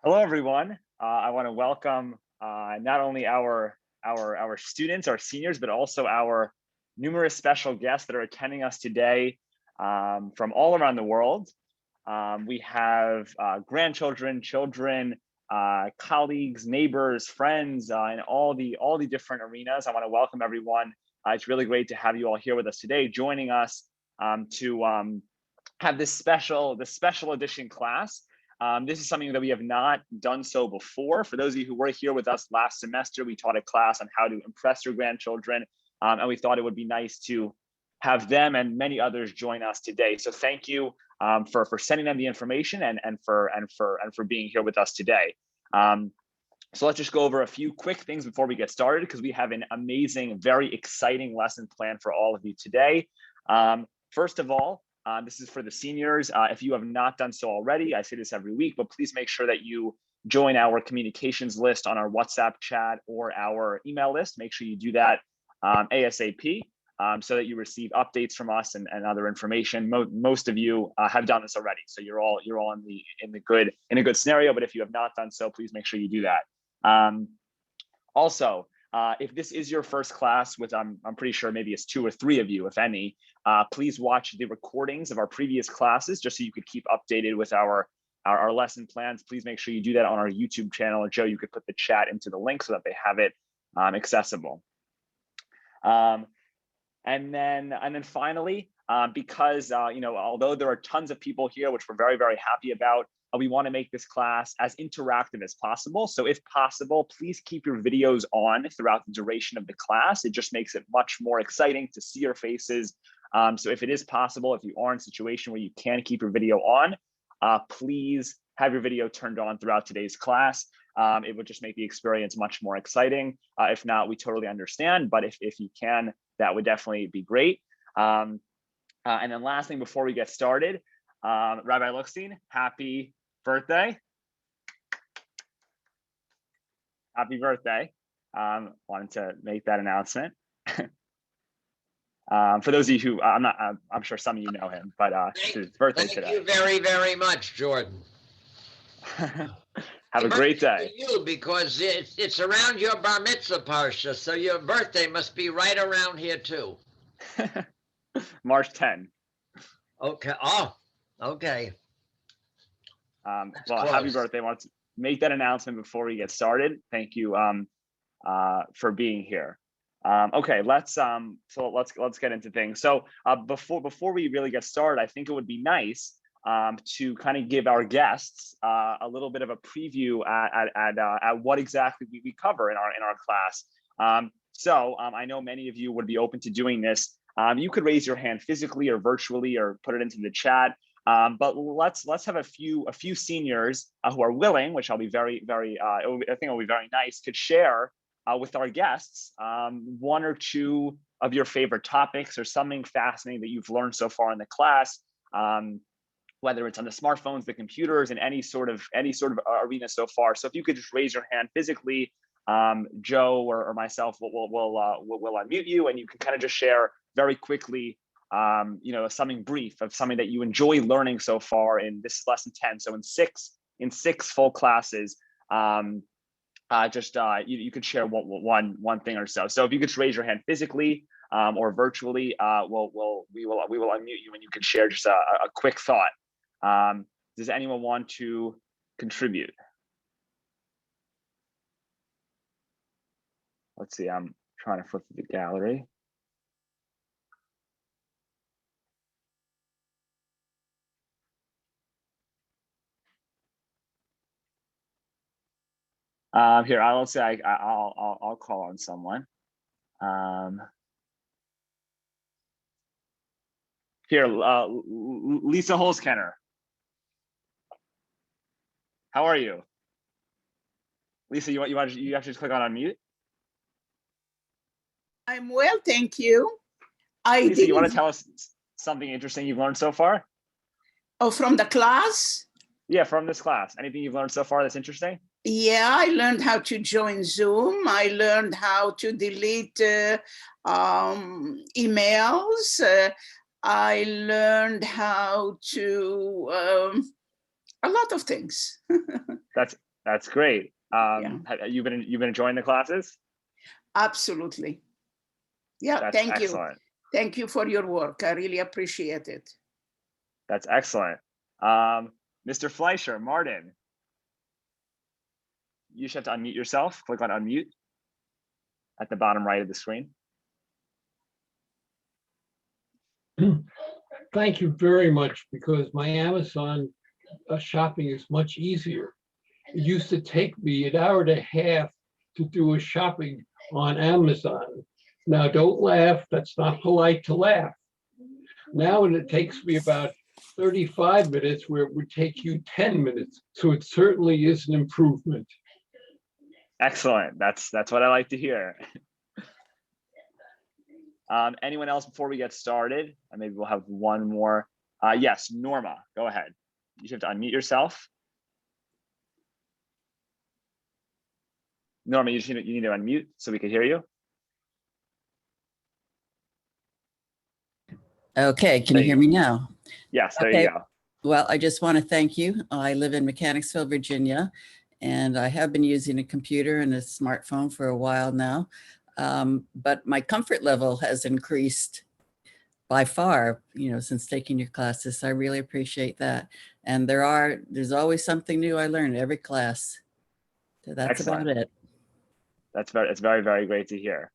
Hello, everyone. I want to welcome not only our students, our seniors, but also our numerous special guests that are attending us today from all around the world. We have grandchildren, children, colleagues, neighbors, friends, in all the different arenas. I want to welcome everyone. It's really great to have you all here with us today, joining us to have this special edition class. This is something that we have not done so before. For those of you who were here with us last semester, we taught a class on how to impress your grandchildren, and we thought it would be nice to have them and many others join us today. So thank you for sending them the information and for being here with us today. So let's just go over a few quick things before we get started, because we have an amazing, very exciting lesson planned for all of you today. First of all, this is for the seniors. If you have not done so already, I say this every week, but please make sure that you join our communications list on our WhatsApp chat or our email list. Make sure you do that ASAP so that you receive updates from us and other information. Most of you have done this already, so you're all in a good scenario. But if you have not done so, please make sure you do that. Also, if this is your first class with, I'm pretty sure maybe it's 2 or 3 of you, if any, please watch the recordings of our previous classes just so you could keep updated with our lesson plans. Please make sure you do that on our YouTube channel. Or Joe, you could put the chat into the link so that they have it accessible. And then finally, because although there are tons of people here, which we're very, very happy about, we want to make this class as interactive as possible. So if possible, please keep your videos on throughout the duration of the class. It just makes it much more exciting to see your faces. So if it is possible, if you are in a situation where you can keep your video on, please have your video turned on throughout today's class. It would just make the experience much more exciting. If not, we totally understand, but if you can, that would definitely be great. And then last thing before we get started, Rabbi Luxstein, happy birthday. Happy birthday. Wanted to make that announcement. For those of you who, I'm sure some of you know him, but it's his birthday today. Thank you very, very much, Jordan. Have a great day. For you, because it's around your bar mitzvah parsha, so your birthday must be right around here too. March 10. Okay. Oh, okay. Well, happy birthday. I want to make that announcement before we get started. Thank you for being here. Okay, let's get into things. So before we really get started, I think it would be nice to kind of give our guests a little bit of a preview at what exactly we cover in our class. So I know many of you would be open to doing this. You could raise your hand physically or virtually or put it into the chat. But let's have a few seniors who are willing, which I'll be very, I think it'll be very nice, could share with our guests 1 or 2 of your favorite topics or something fascinating that you've learned so far in the class, whether it's on the smartphones, the computers, in any sort of arena so far. So if you could just raise your hand physically, Joe or myself will unmute you, and you can kind of just share very quickly something brief of something that you enjoy learning so far in this lesson 10. So in six full classes, you could share one thing or so. So if you could just raise your hand physically or virtually, we will unmute you and you can share just a quick thought. Does anyone want to contribute? Let's see, I'm trying to flip to the gallery. Here, I'll call on someone. Here, Lisa Holzkenner. How are you? Lisa, you have to just click on unmute. I'm well, thank you. Lisa, you want to tell us something interesting you've learned so far? Oh, from the class? Yeah, from this class. Anything you've learned so far that's interesting? Yeah, I learned how to join Zoom. I learned how to delete emails. I learned how to a lot of things. That's That's great. Yeah. You've been enjoying the classes? Absolutely. Yeah, That's thank you. excellent. Thank you for your work. I really appreciate it. That's excellent. Mr. Fleischer, Martin, you should have to unmute yourself. Click on unmute at the bottom right of the screen. Thank you very much, because my Amazon shopping is much easier. It used to take me an hour and a half to do a shopping on Amazon. Now, don't laugh. That's not polite to laugh. Now it takes me about 35 minutes where it would take you 10 minutes. So it certainly is an improvement. Excellent. That's what I like to hear. Anyone else before we get started? Maybe we'll have one more. Yes, Norma, go ahead. You have to unmute yourself. Norma, you need to unmute so we can hear you. Okay, can you hear me now? Yes, there Okay. you go. Well, I just want to thank you. I live in Mechanicsville, Virginia, and I have been using a computer and a smartphone for a while now. But my comfort level has increased by far, since taking your classes. I really appreciate that. And there's always something new I learn every class. So that's Excellent. about it. It's very, very great to hear.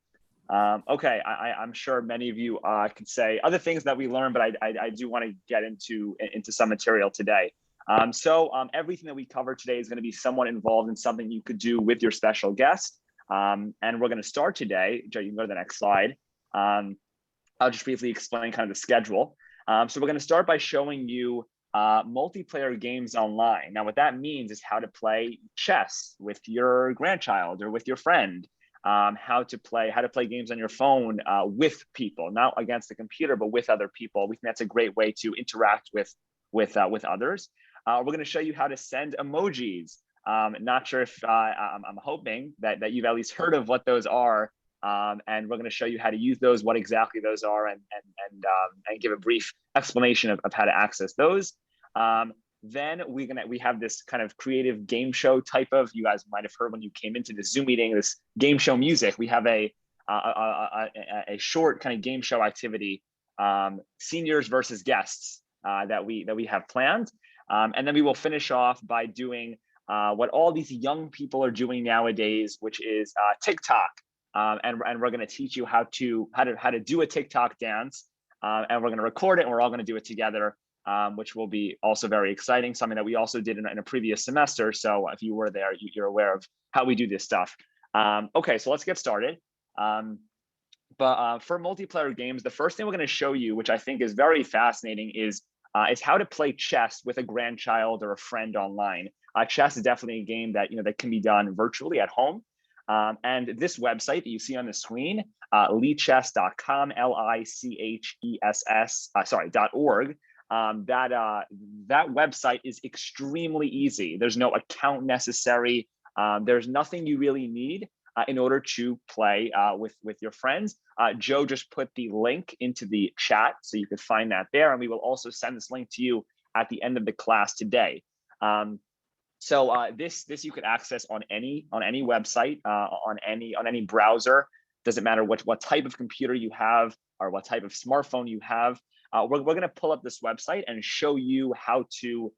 Okay, I'm sure many of you could say other things that we learned, but I do want to get into some material today. So everything that we cover today is going to be somewhat involved in something you could do with your special guest. And we're going to start today. Joe, you can go to the next slide. I'll just briefly explain kind of the schedule. So we're going to start by showing you multiplayer games online. Now, what that means is how to play chess with your grandchild or with your friend. How to play games on your phone with people, not against the computer, but with other people. We think that's a great way to interact with others. We're going to show you how to send emojis. Not sure if I'm hoping that you've at least heard of what those are, and we're going to show you how to use those, what exactly those are, and give a brief explanation of how to access those. Then we have this kind of creative game show type of, you guys might have heard when you came into the Zoom meeting, this game show music. We have a short kind of game show activity, seniors versus guests, that we have planned. And then we will finish off by doing what all these young people are doing nowadays, which is TikTok. And we're going to teach you how to do a TikTok dance, and we're going to record it, and we're all going to do it together. Which will be also very exciting, something that we also did in a previous semester. So if you were there, you're aware of how we do this stuff. Okay, so let's get started. But for multiplayer games, the first thing we're going to show you, which I think is very fascinating, is how to play chess with a grandchild or a friend online. Chess is definitely a game that that can be done virtually at home. And this website that you see on the screen, lichess.com, .org. That website is extremely easy. There's no account necessary. There's nothing you really need in order to play with your friends. Joe just put the link into the chat, so you could find that there, and we will also send this link to you at the end of the class today. So this you could access on any website, on any browser. Doesn't matter what type of computer you have or what type of smartphone you have. We're going to pull up this website and show you how to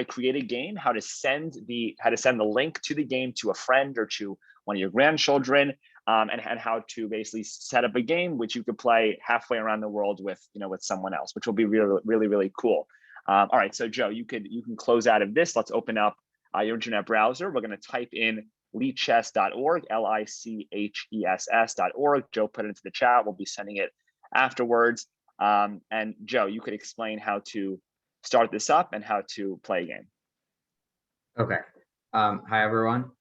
create a game, how to send the link to the game to a friend or to one of your grandchildren, and how to basically set up a game which you could play halfway around the world with someone else, which will be really, really, really cool. All right, so Joe, you can close out of this. Let's open up your internet browser. We're going to type in lichess.org, lichess.org. Joe put it into the chat. We'll be sending it afterwards. And Joe, you could explain how to start this up and how to play a game. Okay. Hi, everyone.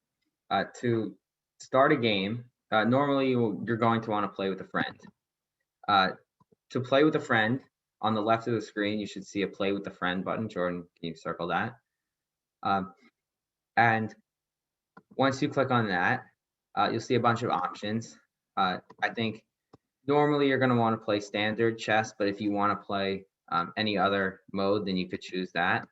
To start a game, normally you're going to want to play with a friend. To play with a friend, on the left of the screen, you should see a play with a friend button. Jordan, can you circle that? And once you click on that, you'll see a bunch of options. I think normally you're going to want to play standard chess, but if you want to play any other mode, then you could choose that.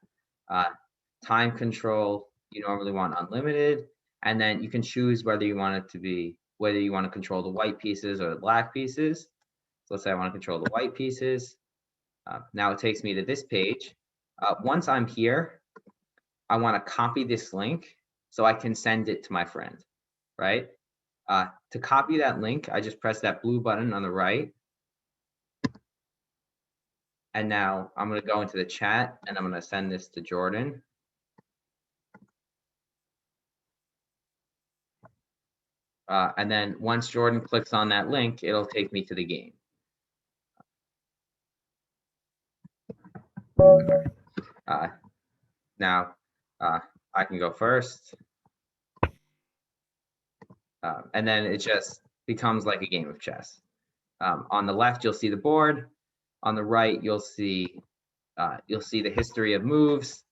Time control, you normally want unlimited, and then you can choose whether you want it to be, whether you want to control the white pieces or the black pieces. So let's say I want to control the white pieces. Now it takes me to this page. Once I'm here, I want to copy this link so I can send it to my friend, right? To copy that link, I just press that blue button on the right. And now I'm going to go into the chat and I'm going to send this to Jordan. And then once Jordan clicks on that link, it'll take me to the game. Now I can go first. And then it just becomes like a game of chess. On the left, you'll see the board. On the right, you'll see the history of moves.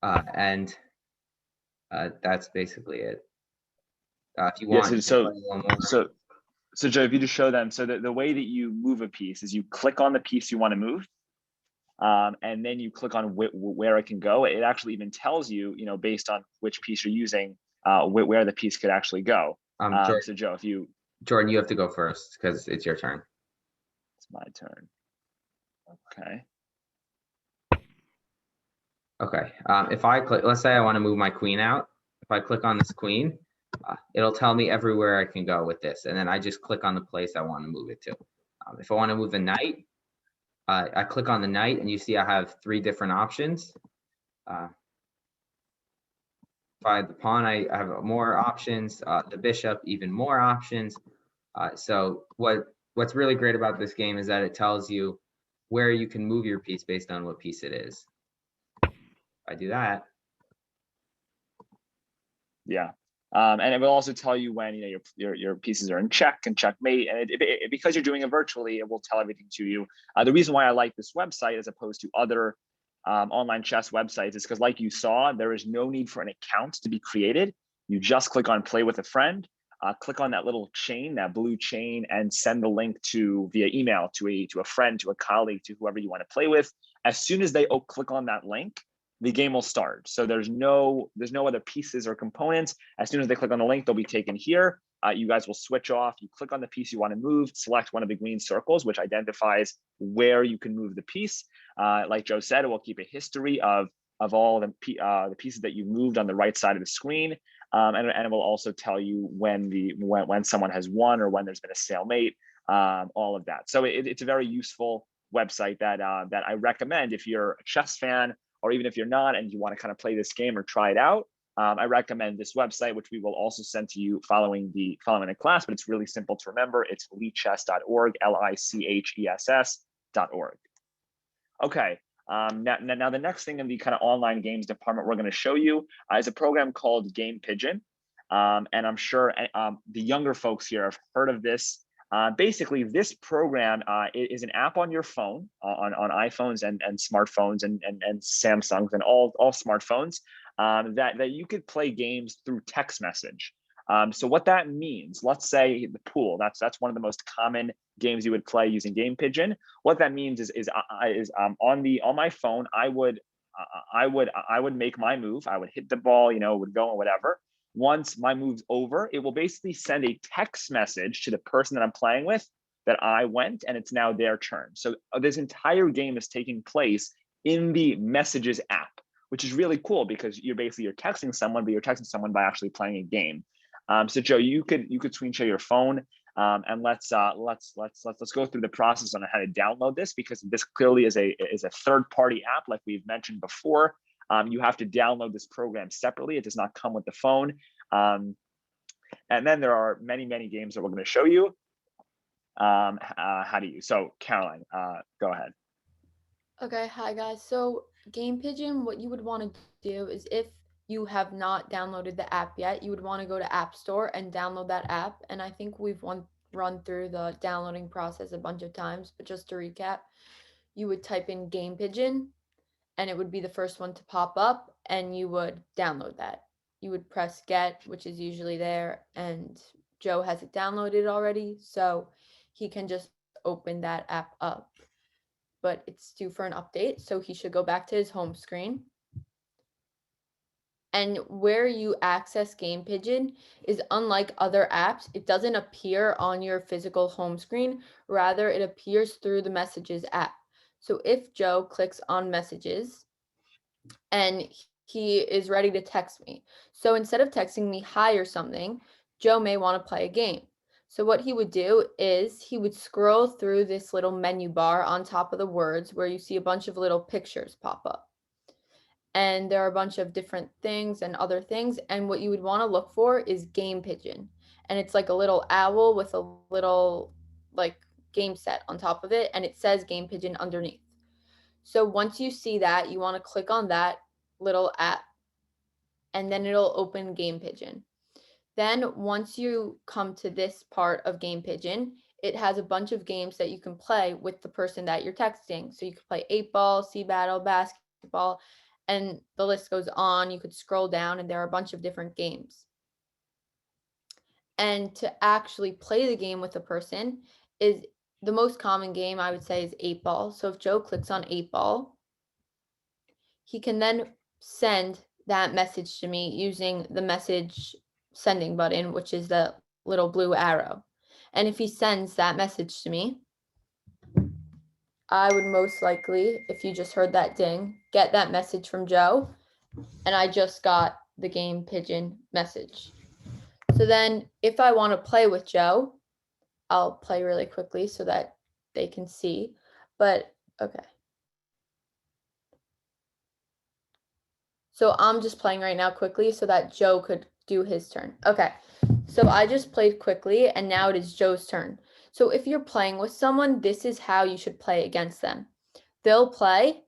And that's basically it. If you want, so Joe, if you just show them, so the way that you move a piece is you click on the piece you want to move, and then you click on where it can go. It actually even tells you, based on which piece you're using, where the piece could actually go. Jordan, so Joe, Jordan, you have to go first because it's your turn. It's my turn. Okay. Okay. If I click, let's say I want to move my queen out. If I click on this queen, it'll tell me everywhere I can go with this, and then I just click on the place I want to move it to. If I want to move the knight, I click on the knight, and you see I have 3 different options. If I have the pawn, I have more options. The bishop, even more options. So what's really great about this game is that it tells you where you can move your piece based on what piece it is. If I do that. Yeah. And it will also tell you when your pieces are in check and checkmate, and because you're doing it virtually, it will tell everything to you. The reason why I like this website as opposed to other online chess websites is because, like you saw, there is no need for an account to be created. You just click on Play with a Friend, click on that little chain, that blue chain, and send the link via email to a friend, to a colleague, to whoever you want to play with. As soon as they click on that link, the game will start. So there's no other pieces or components. As soon as they click on the link, they'll be taken here. You guys will switch off. You click on the piece you want to move, select one of the green circles, which identifies where you can move the piece. Like Joe said, it will keep a history of all the pieces that you moved on the right side of the screen, and it will also tell you when someone has won or when there's been a stalemate, all of that. So it's a very useful website that I recommend if you're a chess fan, or even if you're not and you want to kind of play this game or try it out. I recommend this website, which we will also send to you following the class, but it's really simple to remember. It's lichess.org, lichess.org. Okay. Now the next thing in the kind of online games department we're going to show you is a program called GamePigeon. And I'm sure the younger folks here have heard of this. Basically, this program is an app on your phone, on iPhones and smartphones and Samsungs and all smartphones, that you could play games through text message. So what that means, let's say the pool, that's one of the most common games you would play using GamePigeon. What that means is on my phone, I would make my move. I would hit the ball, would go or whatever. Once my move's over, it will basically send a text message to the person that I'm playing with that I went, and it's now their turn. So this entire game is taking place in the Messages app, which is really cool because you're texting someone, but you're texting someone by actually playing a game. So Joe, you could screen share your phone, and let's go through the process on how to download this, because this clearly is a third-party app, like we've mentioned before. You have to download this program separately. It does not come with the phone. And then there are many games that we're going to show you how to use. So Caroline, go ahead. Okay, hi guys. So GamePigeon, what you would want to do is, if you have not downloaded the app yet, you would want to go to App Store and download that app. And I think we've run through the downloading process a bunch of times, but just to recap, you would type in GamePigeon and it would be the first one to pop up, and you would download that. You would press get, which is usually there, and Joe has it downloaded already, so he can just open that app up. but it's due for an update. So he should go back to his home screen. And where you access GamePigeon is unlike other apps. It doesn't appear on your physical home screen. Rather, it appears through the Messages app. So if Joe clicks on Messages and he is ready to text me. So instead of texting me hi or something, Joe may want to play a game. So what he would do is he would scroll through this little menu bar on top of the words where you see a bunch of little pictures pop up. And there are a bunch of different things and other things. And what you would want to look for is GamePigeon. And it's like a little owl with a little like game set on top of it. And it says GamePigeon underneath. So once you see that, you want to click on that little app and then it'll open GamePigeon. Then once you come to this part of GamePigeon, it has a bunch of games that you can play with the person that you're texting. So you could play 8-ball, Sea Battle, basketball, and the list goes on. You could scroll down and there are a bunch of different games. And to actually play the game with a person is the most common game, I would say, is 8-ball. So if Joe clicks on 8-ball, he can then send that message to me using the message sending button, which is the little blue arrow. And if he sends that message to me, I would most likely, if you just heard that ding, get that message from Joe. And I just got the GamePigeon message. So then if I want to play with Joe, I'll play really quickly so that they can see. But okay. So I'm just playing right now quickly so that Joe could do his turn. Okay, so I just played quickly and now it is Joe's turn. So if you're playing with someone, this is how you should play against them. They'll play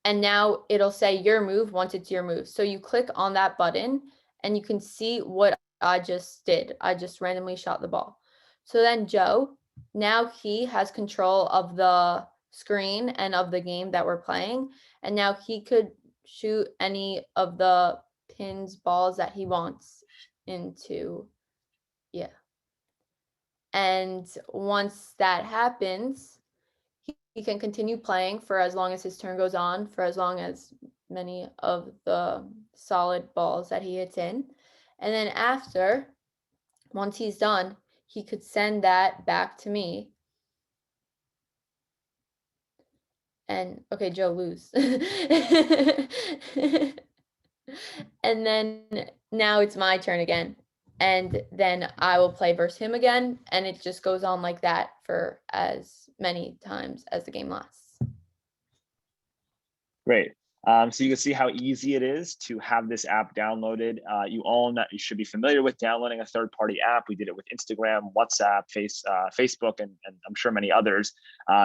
and now it'll say your move once it's your move. So you click on that button and you can see what I just did. I just randomly shot the ball. So then Joe, now he has control of the screen and of the game that we're playing. And now he could shoot any of the pins, balls that he wants into, yeah. And once that happens, he can continue playing for as long as his turn goes on, for as long as many of the solid balls that he hits in. And then after, once he's done, he could send that back to me. And okay, Joe, lose. And then now it's my turn again. And then I will play versus him again. And it just goes on like that for as many times as the game lasts. Great. So you can see how easy it is to have this app downloaded. You should be familiar with downloading a third-party app. We did it with Instagram, WhatsApp, Facebook, and I'm sure many others.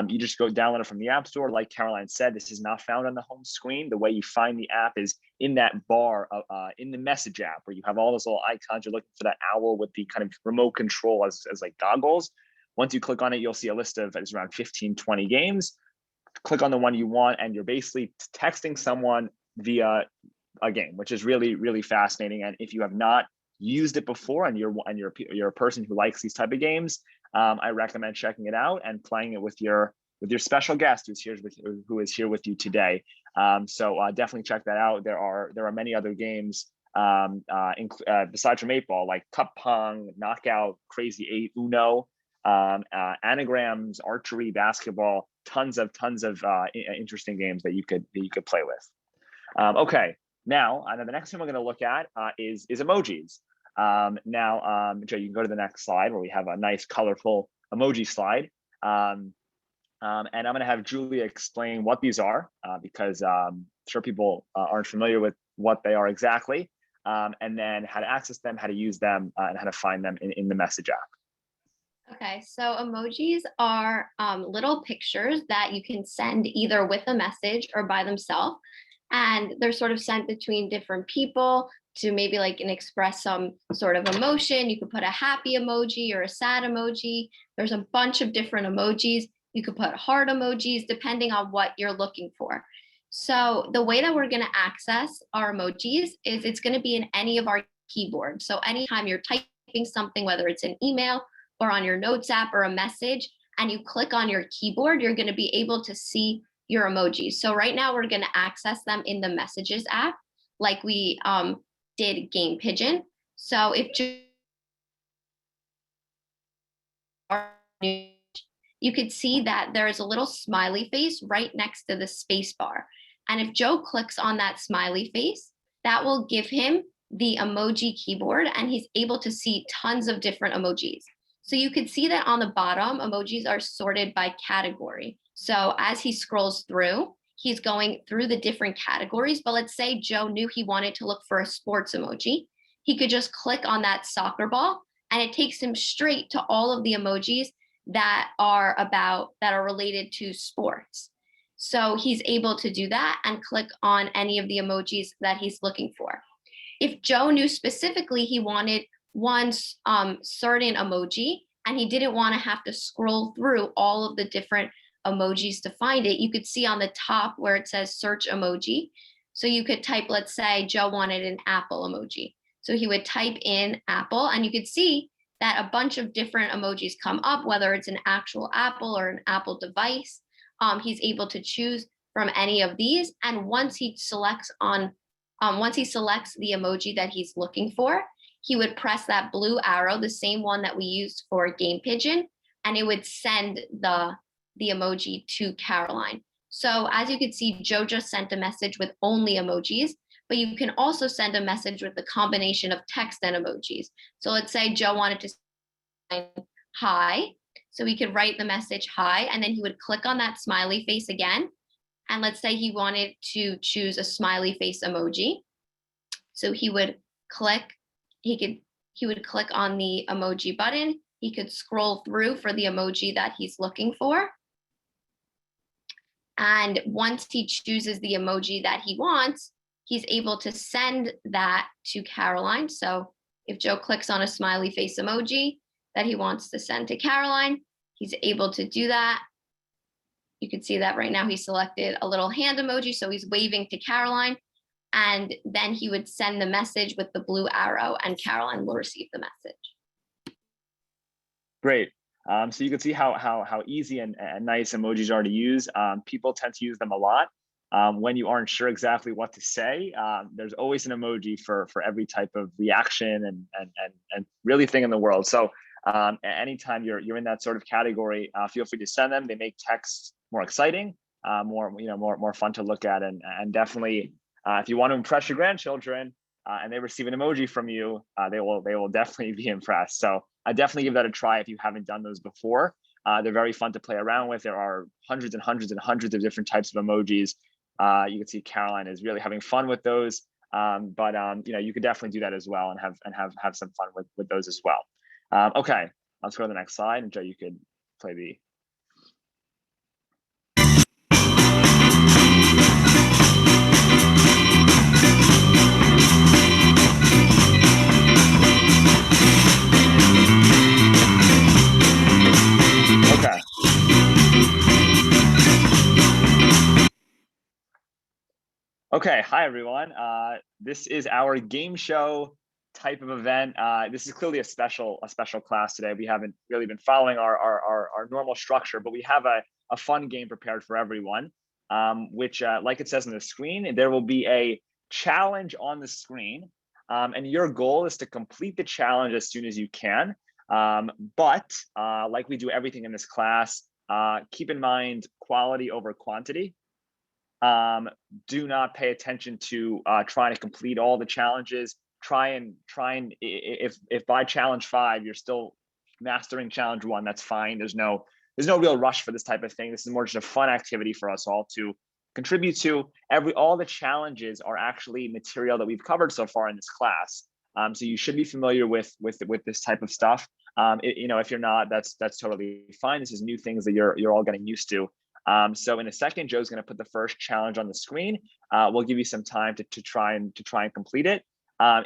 You just go download it from the App Store. Like Caroline said, this is not found on the home screen. The way you find the app is in that bar in the Message app where you have all those little icons. You're looking for that owl with the kind of remote control as like goggles. Once you click on it, you'll see a list of around 15, 20 games. Click on the one you want and you're basically texting someone via a game, which is really, really fascinating. And if you have not used it before and you're a person who likes these type of games, I recommend checking it out and playing it with your special guest who is here with you today. So definitely check that out. There are many other games besides from 8-ball, like Cup Pong, Knockout, Crazy 8, Uno, anagrams, archery, basketball, tons of interesting games that you could play with. Okay, now the next thing we're going to look at is emojis. Now, Joe, you can go to the next slide where we have a nice colorful emoji slide. And I'm going to have Julia explain what these are because I'm sure people aren't familiar with what they are exactly, and then how to access them, how to use them, and how to find them in the Message app. Okay, so emojis are little pictures that you can send either with a message or by themselves. And they're sort of sent between different people to maybe express some sort of emotion. You could put a happy emoji or a sad emoji. There's a bunch of different emojis. You could put heart emojis depending on what you're looking for. So the way that we're going to access our emojis is it's going to be in any of our keyboards. So anytime you're typing something, whether it's an email or on your notes app or a message, and you click on your keyboard, you're going to be able to see your emojis. So right now we're going to access them in the Messages app, like we did GamePigeon. So if you could see that there is a little smiley face right next to the space bar. And if Joe clicks on that smiley face, that will give him the emoji keyboard, and he's able to see tons of different emojis. So you could see that on the bottom, emojis are sorted by category. So as he scrolls through, he's going through the different categories. But let's say Joe knew he wanted to look for a sports emoji. He could just click on that soccer ball, and it takes him straight to all of the emojis that are related to sports. So he's able to do that and click on any of the emojis that he's looking for. If Joe knew specifically he wanted one certain emoji and he didn't want to have to scroll through all of the different emojis to find it, you could see on the top where it says search emoji. So you could type, let's say Joe wanted an apple emoji. So he would type in apple, and you could see that a bunch of different emojis come up, whether it's an actual apple or an Apple device. He's able to choose from any of these. And once he selects the emoji that he's looking for, he would press that blue arrow, the same one that we used for GamePigeon, and it would send the emoji to Caroline. So as you can see, Joe just sent a message with only emojis, but you can also send a message with a combination of text and emojis. So let's say Joe wanted to say hi. So he could write the message hi, and then he would click on that smiley face again. And let's say he wanted to choose a smiley face emoji. So he would click, he would click on the emoji button. He could scroll through for the emoji that he's looking for. And once he chooses the emoji that he wants, he's able to send that to Caroline. So if Joe clicks on a smiley face emoji that he wants to send to Caroline, he's able to do that. You can see that right now he selected a little hand emoji, so he's waving to Caroline, and then he would send the message with the blue arrow, and Caroline will receive the message. Great. So you can see how easy and nice emojis are to use. People tend to use them a lot. When you aren't sure exactly what to say, there's always an emoji for every type of reaction and really thing in the world. So anytime you're in that sort of category, feel free to send them. They make text more exciting, more fun to look at, and definitely if you want to impress your grandchildren and they receive an emoji from you, they will definitely be impressed. So I definitely give that a try if you haven't done those before. They're very fun to play around with. There are hundreds and hundreds and hundreds of different types of emojis. You can see Caroline is really having fun with those, but you could definitely do that as well and have some fun with those as well. Okay, let's go to the next slide, and Joe, you could play the. Okay. Okay, hi everyone. This is our game show type of event. This is clearly a special class today. We haven't really been following our normal structure, but we have a fun game prepared for everyone, which like it says on the screen, there will be a challenge on the screen, and your goal is to complete the challenge as soon as you can. But like we do everything in this class, keep in mind quality over quantity. Do not pay attention to trying to complete all the challenges. Try and if by challenge 5 you're still mastering challenge 1, that's fine. There's no real rush for this type of thing. This is more just a fun activity for us all to contribute to. All the challenges are actually material that we've covered so far in this class. So you should be familiar with this type of stuff. If you're not, that's totally fine. This is new things that you're all getting used to. So in a second, Joe's going to put the first challenge on the screen. We'll give you some time to try and complete it.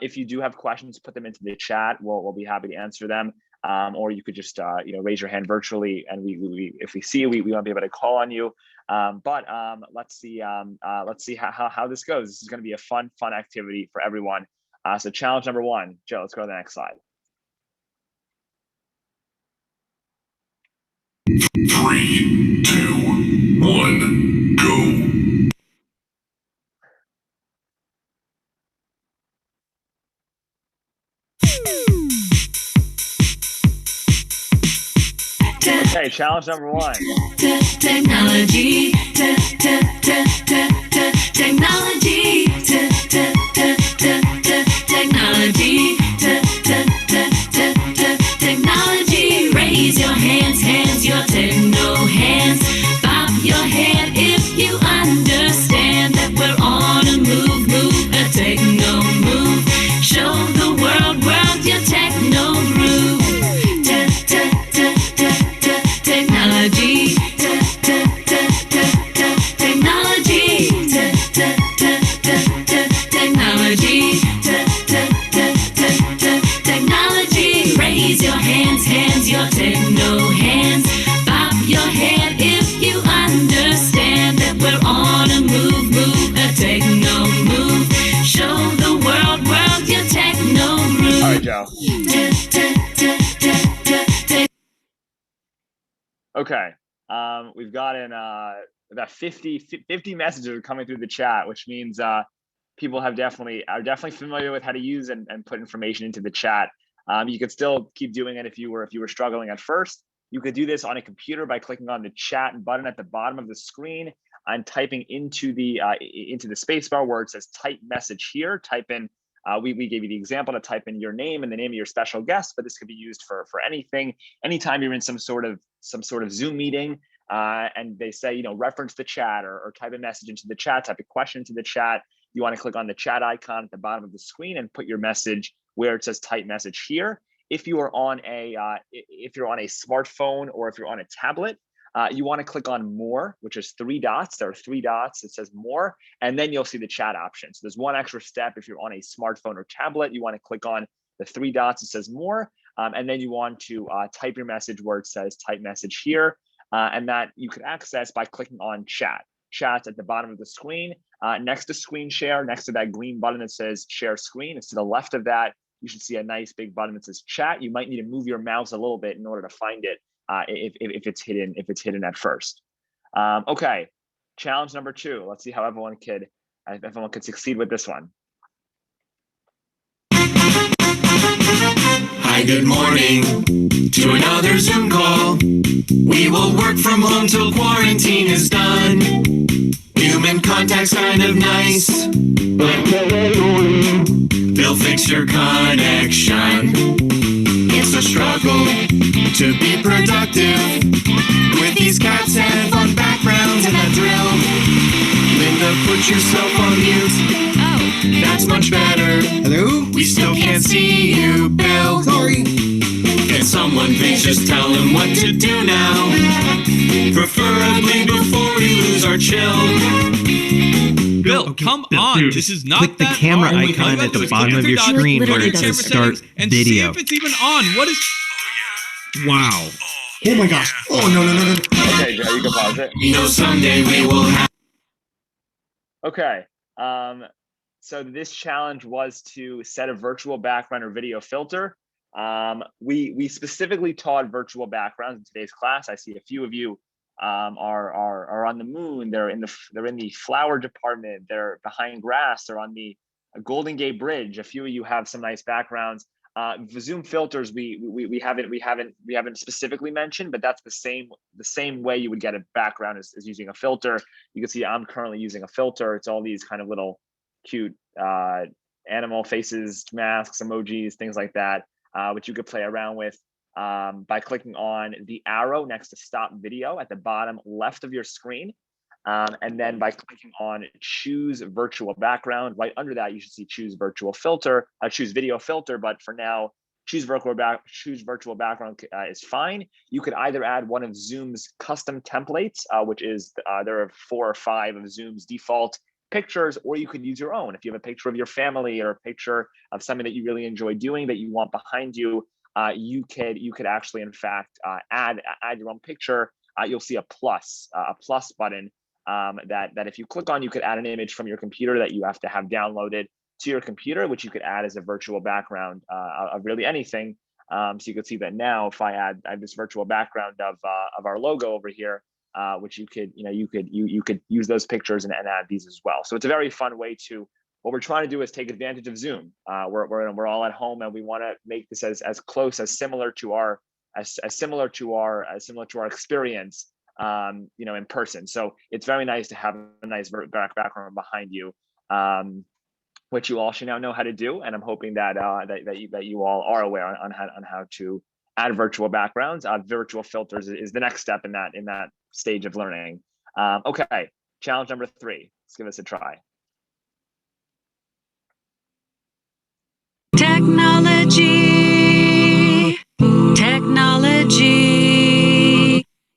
If you do have questions, put them into the chat. We'll be happy to answer them. Or you could just raise your hand virtually, and if we see you, we won't be able to call on you. But let's see how this goes. This is going to be a fun activity for everyone. So challenge number 1, Joe. Let's go to the next slide. 3, 2, 1, go. Okay, challenge number 1. Technology, technology, technology, technology. Raise your hands, your techno hands. Bob your head if you understand that we're on a move, a techno move. Show the world your techno groove. Technology, technology, technology. Raise your hands, your techno hands. Bob your head if you understand that we're on a move, a techno move. Show the world your techno groove. All right, Joe. Okay, we've gotten about 50 messages are coming through the chat, which means people are definitely familiar with how to use and put information into the chat. You could still keep doing it if you were struggling at first. You could do this on a computer by clicking on the chat button at the bottom of the screen and typing into the space bar where it says type message here. Type in. We gave you the example to type in your name and the name of your special guest, but this could be used for anything. Anytime you're in some sort of Zoom meeting and they say, reference the chat or type a message into the chat, type a question into the chat. You want to click on the chat icon at the bottom of the screen and put your message where it says type message here. If you are on a smartphone or if you're on a tablet, you want to click on more, which is 3 dots. There are 3 dots. It says more, and then you'll see the chat option. So there's one extra step. If you're on a smartphone or tablet, you want to click on the 3 dots. It says more, and then you want to type your message where it says type message here, and that you can access by clicking on chat. Chat's at the bottom of the screen, next to screen share, next to that green button that says share screen. It's to the left of that. You should see a nice big button that says chat. You might need to move your mouse a little bit in order to find it if it's hidden at first. Okay, challenge number 2. Let's see how everyone could succeed with this one. Hi, good morning to another Zoom call. We will work from home till quarantine is done. Human contact's kind of nice, but they'll fix your connection. It's a struggle to be productive with these cats and fun backgrounds and a drill. Linda, put yourself on mute. Oh, that's much better. Hello? We still can't see you, Bill. Sorry. Can someone please just tell him what to do now? Preferably before we lose our chill. Bill, come on. Dude, this is not click the that camera hard. icon at the bottom of your screen where it says start and video. see if it's even on. What is... Wow. Oh my gosh. Oh, no. Okay, Joe, you can pause it. You know, someday we will have... Okay, so this challenge was to set a virtual background or video filter. We specifically taught virtual backgrounds in today's class. I see a few of you are on the moon. They're in the flower department. They're behind grass. They're on the Golden Gate Bridge. A few of you have some nice backgrounds. The Zoom filters we haven't specifically mentioned, but that's the same way you would get a background as using a filter. You can see I'm currently using a filter. It's all these kind of little cute animal faces, masks, emojis, things like that, which you could play around with by clicking on the arrow next to stop video at the bottom left of your screen. And then by clicking on choose virtual background, right under that, you should see choose virtual filter, choose video filter. But for now, choose virtual background is fine. You could either add one of Zoom's custom templates, which is there are 4 or 5 of Zoom's default pictures, or you could use your own. If you have a picture of your family or a picture of something that you really enjoy doing that you want behind you, you could actually, in fact, add your own picture. You'll see a plus button. That if you click on, you could add an image from your computer that you have to have downloaded to your computer, which you could add as a virtual background of really anything. So you could see that now if I add this virtual background of our logo over here, which you could use those pictures and add these as well. So it's a very fun way to. What we're trying to do is take advantage of Zoom. We're all at home and we want to make this as close as similar to our as similar to our experience, in person. So it's very nice to have a nice background behind you, which you all should now know how to do. And I'm hoping that that you all are aware on how to add virtual backgrounds. Virtual filters is the next step in that stage of learning. Okay, challenge number 3. Let's give this a try. Technology, technology.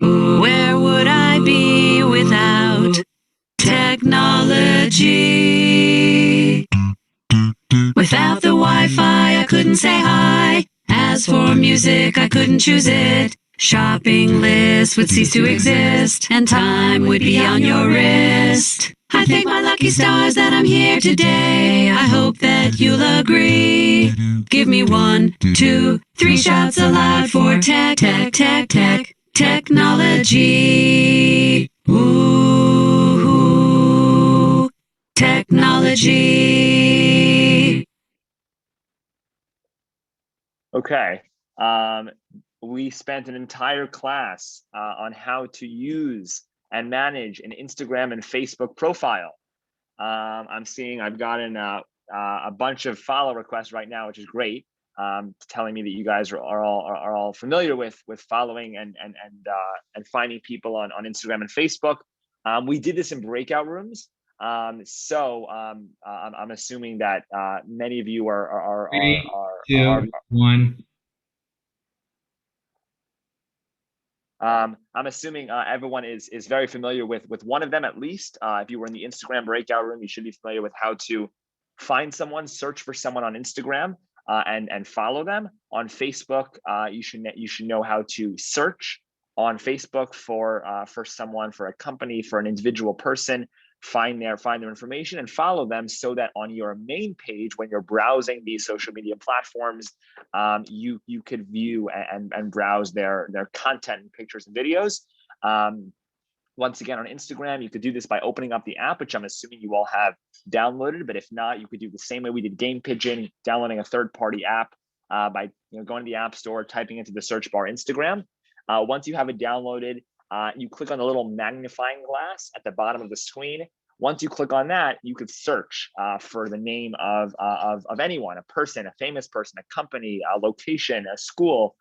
Where would I be without technology? Without the Wi-Fi, I couldn't say hi. As for music, I couldn't choose it. Shopping lists would cease to exist, and time would be on your wrist. I thank my lucky stars that I'm here today. I hope that you'll agree. Give me 1, 2, 3 shouts aloud for technology. Ooh, technology. Okay. We spent an entire class on how to use and manage an Instagram and Facebook profile. I'm seeing I've gotten a bunch of follow requests right now, which is great, telling me that you guys are all familiar with following and finding people on Instagram and Facebook. We did this in breakout rooms, so I'm assuming that many of you are 3, 2, 1. I'm assuming everyone is very familiar with one of them at least. If you were in the Instagram breakout room, you should be familiar with how to find someone, search for someone on Instagram, and follow them. On Facebook, you should know how to search on Facebook for someone, for a company, for an individual person. Find their information and follow them, so that on your main page, when you're browsing these social media platforms, you could view and browse their content and pictures and videos. Once again, on Instagram, you could do this by opening up the app, which I'm assuming you all have downloaded. But if not, you could do the same way we did GamePigeon, downloading a third-party app by going to the App Store, typing into the search bar Instagram. Once you have it downloaded, you click on the little magnifying glass at the bottom of the screen. Once you click on that, you could search for the name of anyone, a person, a famous person, a company, a location, a school,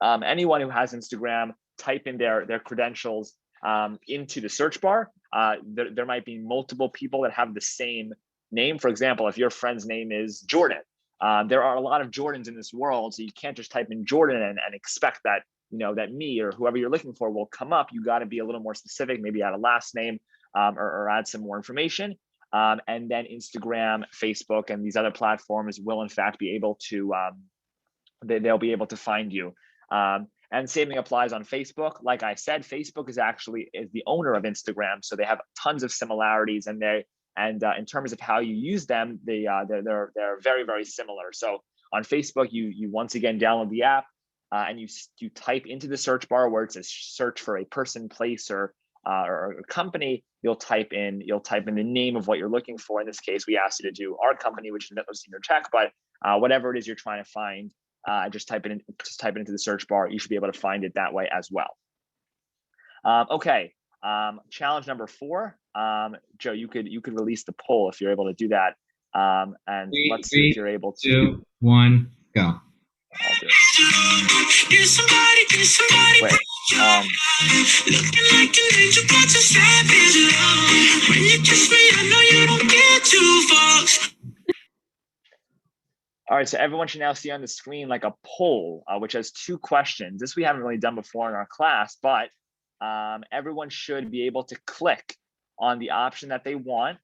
anyone who has Instagram. Type in their credentials into the search bar. There might be multiple people that have the same name. For example, if your friend's name is Jordan, there are a lot of Jordans in this world, so you can't just type in Jordan and expect that that me or whoever you're looking for will come up. You got to be a little more specific, maybe add a last name, or add some more information. And then Instagram, Facebook, and these other platforms will in fact be able to, they'll be able to find you. And same thing applies on Facebook. Like I said, Facebook is the owner of Instagram, so they have tons of similarities, and in terms of how you use them, they're very, very similar. So on Facebook, you once again download the app, and you type into the search bar where it says search for a person, place, or a company. You'll type in the name of what you're looking for. In this case, we asked you to do our company, which is Network Senior Tech, but whatever it is you're trying to find, just type it into the search bar. You should be able to find it that way as well. Okay, challenge number 4. Joe, you could release the poll if you're able to do that. And let's see if you're able to. 2, 1, go. I'll do it. Wait. Looking like an angel, but you're savage love. When you kiss me, I know you don't get 2 fucks. All right, so everyone should now see on the screen like a poll, which has 2 questions. This we haven't really done before in our class, but everyone should be able to click on the option that they want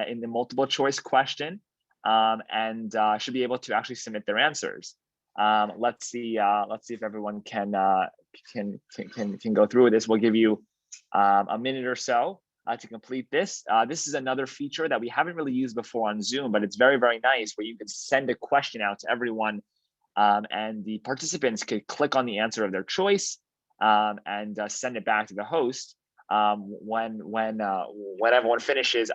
in the multiple choice question, and should be able to actually submit their answers. Let's see if everyone can go through this. We'll give you a minute or so to complete this. This is another feature that we haven't really used before on Zoom, but it's very, very nice, where you can send a question out to everyone, and the participants could click on the answer of their choice, and send it back to the host. When everyone finishes,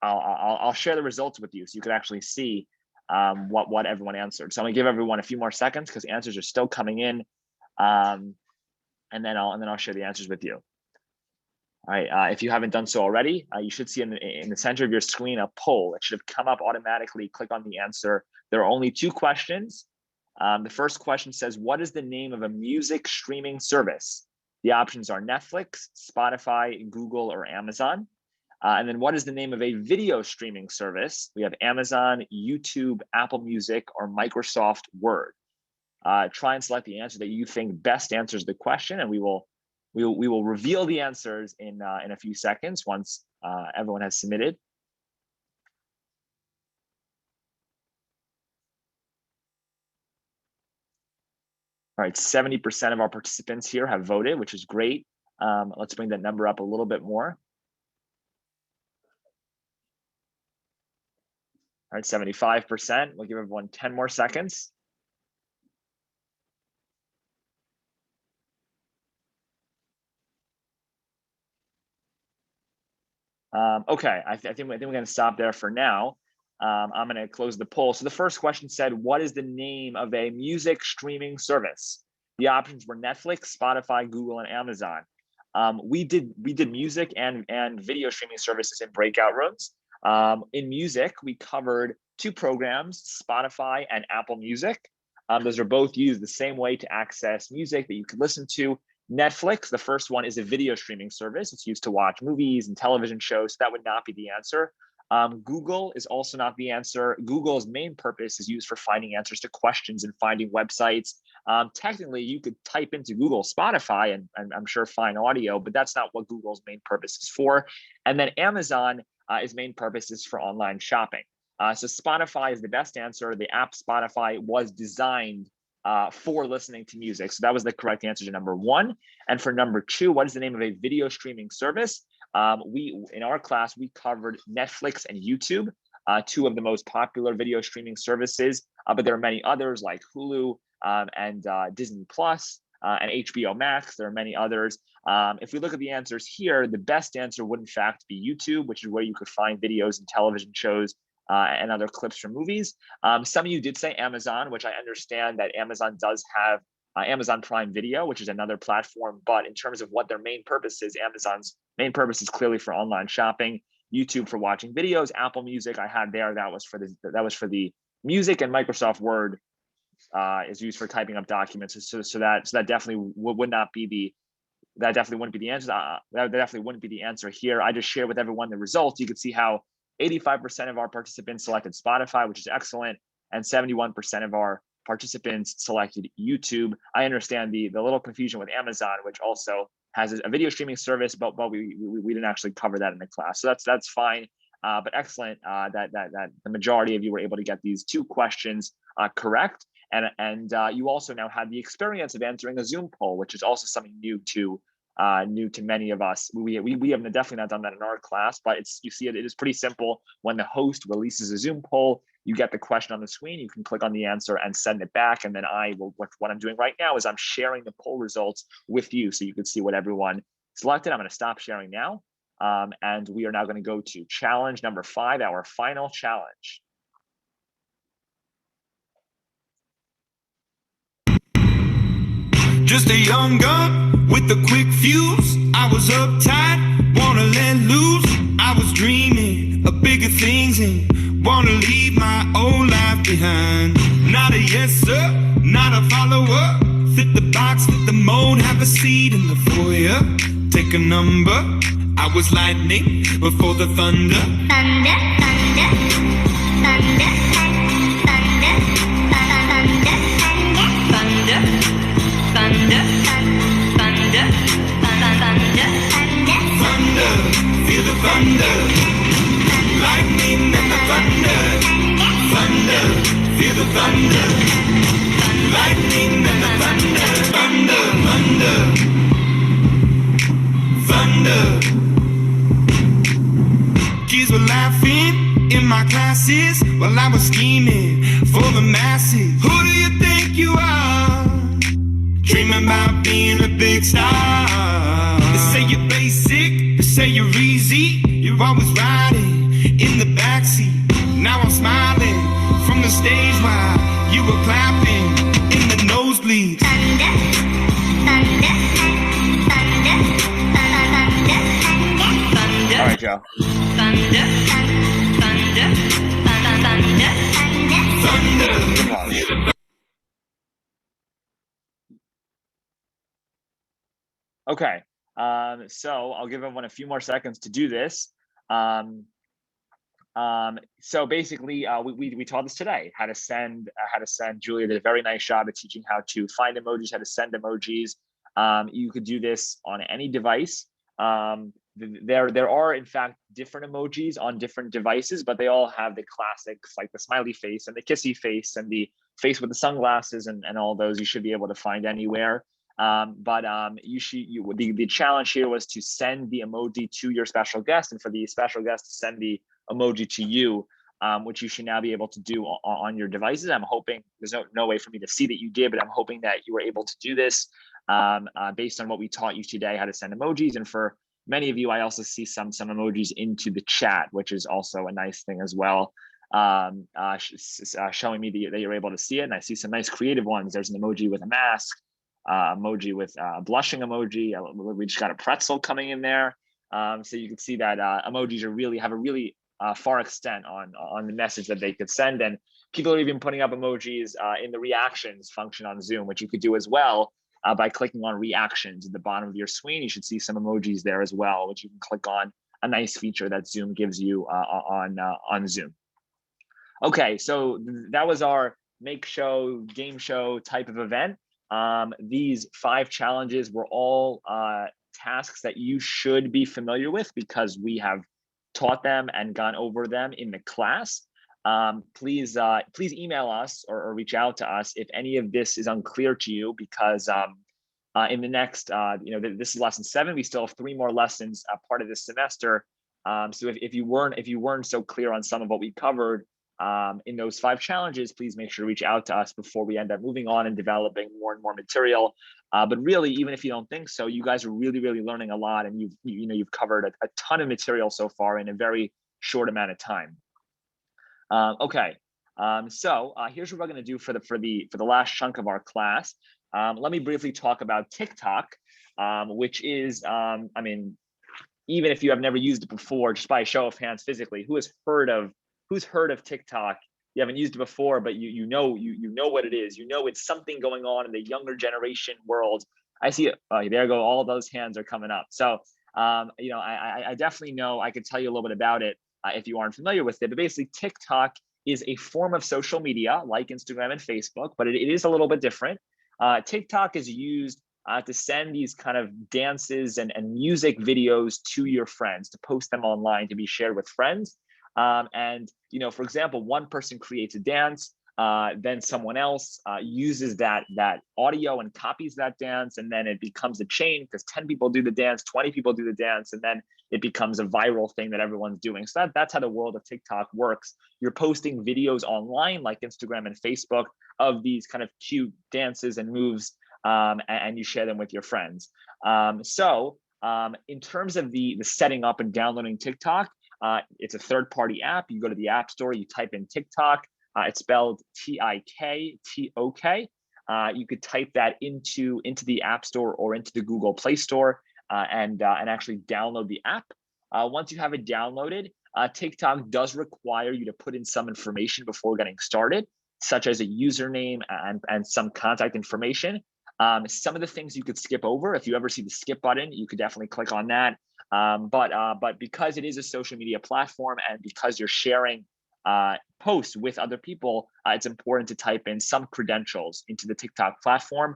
I'll share the results with you, so you can actually see what everyone answered. So I'm gonna give everyone a few more seconds because answers are still coming in, and then I'll share the answers with you. All right, if you haven't done so already, you should see in the center of your screen a poll. It should have come up automatically. Click on the answer. There are only 2 questions. The first question says, what is the name of a music streaming service? The options are Netflix, Spotify, Google, or Amazon. And then what is the name of a video streaming service? We have Amazon, YouTube, Apple Music, or Microsoft Word. Try and select the answer that you think best answers the question, and we will reveal the answers in a few seconds once everyone has submitted. All right, 70% of our participants here have voted, which is great. Let's bring that number up a little bit more. All right, 75%. We'll give everyone 10 more seconds. Okay, I think we're going to stop there for now. I'm going to close the poll. So the first question said, what is the name of a music streaming service? The options were Netflix, Spotify, Google, and Amazon. We did music and video streaming services in breakout rooms. In music, we covered 2 programs, Spotify and Apple Music. Those are both used the same way to access music that you could listen to. Netflix, the first one, is a video streaming service. It's used to watch movies and television shows. So that would not be the answer. Google is also not the answer. Google's main purpose is used for finding answers to questions and finding websites. Technically, you could type into Google Spotify and I'm sure find audio, but that's not what Google's main purpose is for. And then Amazon, its main purpose is for online shopping. So Spotify is the best answer. The app Spotify was designed for listening to music. So that was the correct answer to number 1. And for number 2, what is the name of a video streaming service? In our class, we covered Netflix and YouTube, 2 of the most popular video streaming services, but there are many others like Hulu and Disney Plus and HBO Max. There are many others. If we look at the answers here, the best answer would in fact be YouTube, which is where you could find videos and television shows and other clips from movies. Some of you did say Amazon, which I understand that Amazon does have Amazon Prime Video, which is another platform. But in terms of what their main purpose is, Amazon's main purpose is clearly for online shopping, YouTube for watching videos, Apple Music I had there, that was for the music, and Microsoft Word is used for typing up documents. So that definitely would not be that definitely wouldn't be the answer. That definitely wouldn't be the answer here. I just shared with everyone the results. You could see how 85% of our participants selected Spotify, which is excellent, and 71% of our participants selected YouTube. I understand the little confusion with Amazon, which also has a video streaming service, but we didn't actually cover that in the class. So that's fine, but excellent that the majority of you were able to get these 2 questions correct. And you also now have the experience of answering a Zoom poll, which is also something new to many of us. We have definitely not done that in our class, but you see it is pretty simple. When the host releases a Zoom poll, you get the question on the screen, you can click on the answer and send it back. And then what I'm doing right now is I'm sharing the poll results with you so you can see what everyone selected. I'm going to stop sharing now. And we are now going to go to challenge number 5, our final challenge. Just a young gun with a quick fuse. I was uptight, wanna let loose. I was dreaming of bigger things and wanna leave my old life behind. Not a yes sir, not a follower. Fit the box, fit the mold, have a seat in the foyer. Take a number. I was lightning before the thunder. Thunder, thunder, thunder, thunder, thunder, thunder, thunder, thunder, thunder, thunder, feel the thunder, lightning and the thunder, thunder, feel the thunder, lightning and the thunder, thunder, thunder, thunder. Kids were laughing in my classes while I was scheming for the masses. Who do you think you are? Dreaming about being a big star. They say you're basic, they say you're easy. You're always riding in the backseat. Now I'm smiling from the beat. All right, Joe. Okay, so I'll give everyone a few more seconds to do this. So basically, we taught this today, how to send. Julia did a very nice job at teaching how to find emojis, how to send emojis. You could do this on any device. There are in fact different emojis on different devices, but they all have the classics like the smiley face and the kissy face and the face with the sunglasses and all those you should be able to find anywhere. The challenge here was to send the emoji to your special guest, and for the special guest to send the emoji to you, which you should now be able to do on your devices. I'm hoping there's no way for me to see that you did, but I'm hoping that you were able to do this based on what we taught you today, how to send emojis. And for many of you, I also see some emojis into the chat, which is also a nice thing as well, showing me that you're able to see it. And I see some nice creative ones. There's an emoji with a mask, emoji with a blushing emoji. We just got a pretzel coming in there. So you can see that emojis have a really far extent on the message that they could send. And people are even putting up emojis in the reactions function on Zoom, which you could do as well by clicking on reactions at the bottom of your screen. You should see some emojis there as well, which you can click on, a nice feature that Zoom gives you on Zoom. Okay, so that was our make show, game show type of event. These 5 challenges were all tasks that you should be familiar with because we have taught them and gone over them in the class. Please email us or reach out to us if any of this is unclear to you, because in the next, this is lesson 7. We still have 3 more lessons part of this semester. So if you weren't so clear on some of what we covered in those 5 challenges, please make sure to reach out to us before we end up moving on and developing more and more material. But really, even if you don't think so, you guys are really, really learning a lot, and you've covered a ton of material so far in a very short amount of time. Okay, so here's what we're going to do for the last chunk of our class. Let me briefly talk about TikTok, which is, even if you have never used it before, just by a show of hands physically, who's heard of TikTok? You haven't used it before, but you know what it is. You know it's something going on in the younger generation world. I see it. There go. All those hands are coming up. So I definitely know. I could tell you a little bit about it if you aren't familiar with it. But basically, TikTok is a form of social media like Instagram and Facebook, but it is a little bit different. TikTok is used to send these kind of dances and music videos to your friends, to post them online, to be shared with friends. For example, one person creates a dance, then someone else uses that audio and copies that dance, and then it becomes a chain because 10 people do the dance, 20 people do the dance, and then it becomes a viral thing that everyone's doing. So that's how the world of TikTok works. You're posting videos online like Instagram and Facebook of these kind of cute dances and moves, and you share them with your friends. In terms of the setting up and downloading TikTok, it's a third-party app. You go to the App Store, you type in TikTok. It's spelled TikTok. You could type that into the App Store or into the Google Play Store and actually download the app. Once you have it downloaded, TikTok does require you to put in some information before getting started, such as a username and some contact information. Some of the things you could skip over. If you ever see the skip button, you could definitely click on that. But because it is a social media platform and because you're sharing posts with other people, it's important to type in some credentials into the TikTok platform.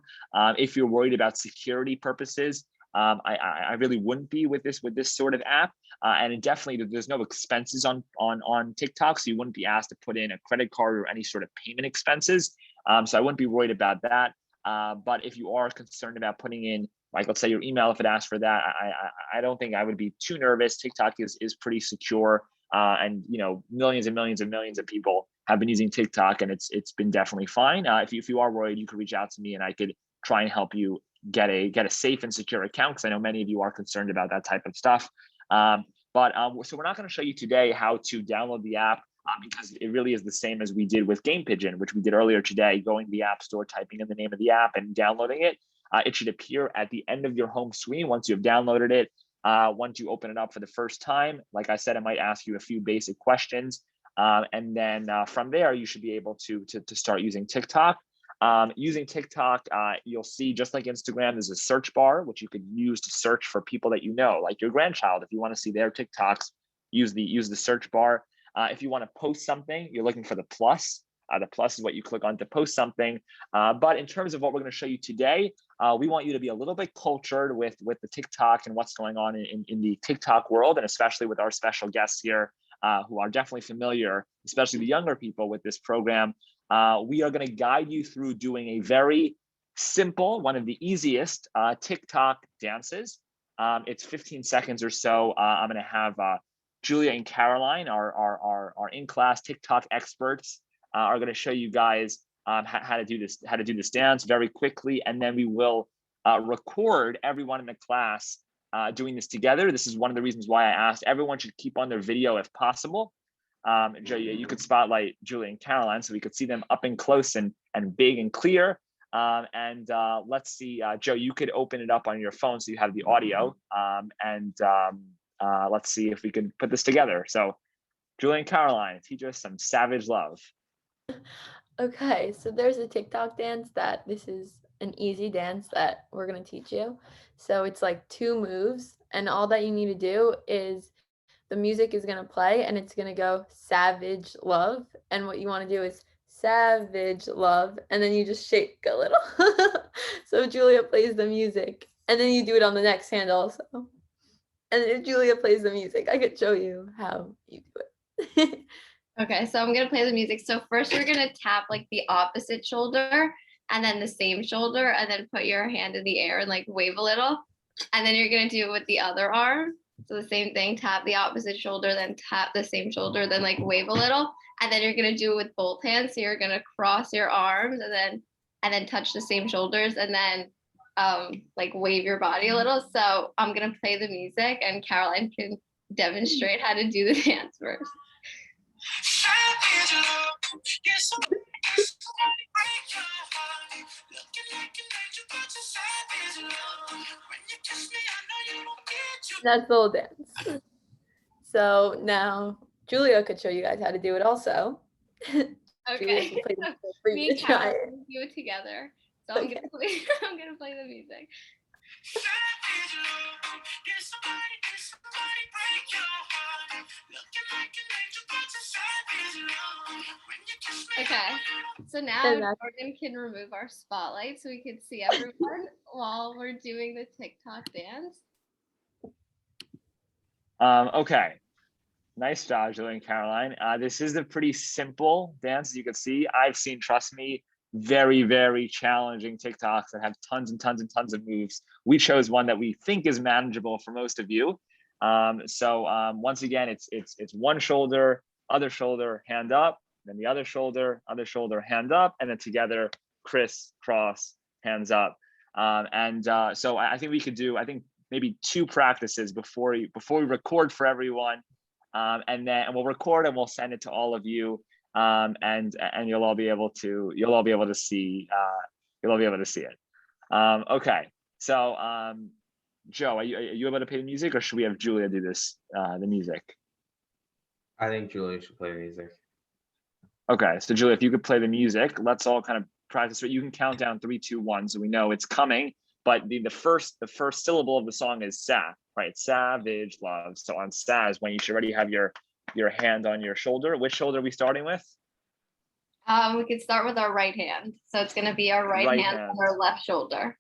If you're worried about security purposes, I really wouldn't be with this sort of app. And it definitely, there's no expenses on TikTok, so you wouldn't be asked to put in a credit card or any sort of payment expenses. So I wouldn't be worried about that. But if you are concerned about putting in, like, let's say your email, if it asks for that, I don't think I would be too nervous. TikTok is pretty secure, and millions and millions and millions of people have been using TikTok, and it's been definitely fine. If you are worried, you could reach out to me, and I could try and help you get a safe and secure account, because I know many of you are concerned about that type of stuff. So we're not going to show you today how to download the app. because it really is the same as we did with GamePigeon, which we did earlier today, going to the App Store, typing in the name of the app and downloading it. It should appear at the end of your home screen once you have downloaded it. Once you open it up for the first time, like I said, it might ask you a few basic questions. And then from there, you should be able to start using TikTok. Using TikTok, you'll see, just like Instagram, there's a search bar, which you could use to search for people that you know, like your grandchild. If you want to see their TikToks, use the search bar. If you want to post something, you're looking for the plus. The plus is what you click on to post something. But in terms of what we're going to show you today, we want you to be a little bit cultured with the TikTok and what's going on in the TikTok world, and especially with our special guests here, who are definitely familiar, especially the younger people, with this program. We are going to guide you through doing a very simple, one of the easiest TikTok dances. It's 15 seconds or so. I'm going to have Julia and Caroline, our in-class TikTok experts, are going to show you guys how to do this dance very quickly, and then we will record everyone in the class doing this together. This is one of the reasons why I asked everyone should keep on their video if possible. Joe, you could spotlight Julia and Caroline so we could see them up and close and big and clear. Let's see, Joe, you could open it up on your phone so you have the audio, let's see if we can put this together. So Julia and Caroline, teach us some savage love. Okay, so there's a TikTok dance that this is an easy dance that we're going to teach you. So it's like 2 moves, and all that you need to do is the music is going to play and it's going to go savage love. And what you want to do is savage love, and then you just shake a little. So Julia plays the music, and then you do it on the next hand also. And if Julia plays the music, I could show you how you do it. Okay, so I'm gonna play the music. So first you're gonna tap like the opposite shoulder and then the same shoulder, and then put your hand in the air and like wave a little. And then you're gonna do it with the other arm. So the same thing, tap the opposite shoulder, then tap the same shoulder, then like wave a little. And then you're gonna do it with both hands. So you're gonna cross your arms and then touch the same shoulders, and then like wave your body a little. So I'm gonna play the music and Caroline can demonstrate how to do the dance first. That's the whole dance. So now Julia could show you guys how to do it also. Okay. So me and Caroline do it together. So I'm gonna play the music. Okay, so now Jordan can remove our spotlight so we can see everyone while we're doing the TikTok dance. Okay, nice job, Julia and Caroline. This is a pretty simple dance, as you can see. I've seen, trust me, very, very challenging TikToks that have tons and tons and tons of moves. We chose one that we think is manageable for most of you. Once again, it's one shoulder, other shoulder, hand up, then the other shoulder, hand up, and then together, crisscross, hands up. So I think we could do, maybe 2 practices before we record for everyone, and we'll record and we'll send it to all of you, and you'll all be able to see it. Okay, so Joe, are you able to play the music, or should we have Julia do this, the music? I think Julia should play the music. Okay, so Julia, if you could play the music, let's all kind of practice it. You can count down 3, 2, 1, so we know it's coming. But the first syllable of the song is sa, right? Savage love. So on sa is when you should already have your hand on your shoulder. Which shoulder are we starting with? We could start with our right hand. So it's gonna be our right hand on our left shoulder.